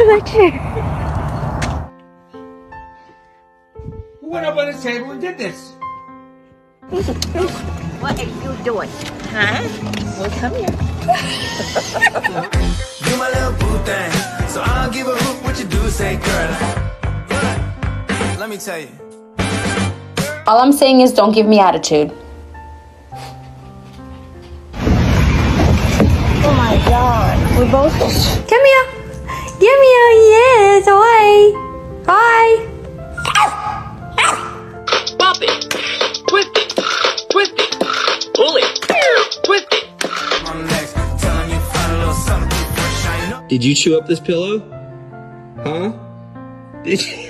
to that chair. Who went up on the table and did this? What are you doing? Huh? Well, come here. Do my little boo thing, so I don't give a hoot what you do, say girl. Let me tell you. All I'm saying is don't give me attitude. Oh my god. We're both. Come here. Come here. Yes. Hi. Hi. Pop it. Twist it. Twist it. Pull it. Twist it. I'm next, telling you find a little something fresh, I know. Did you chew up this pillow? Huh? Did you?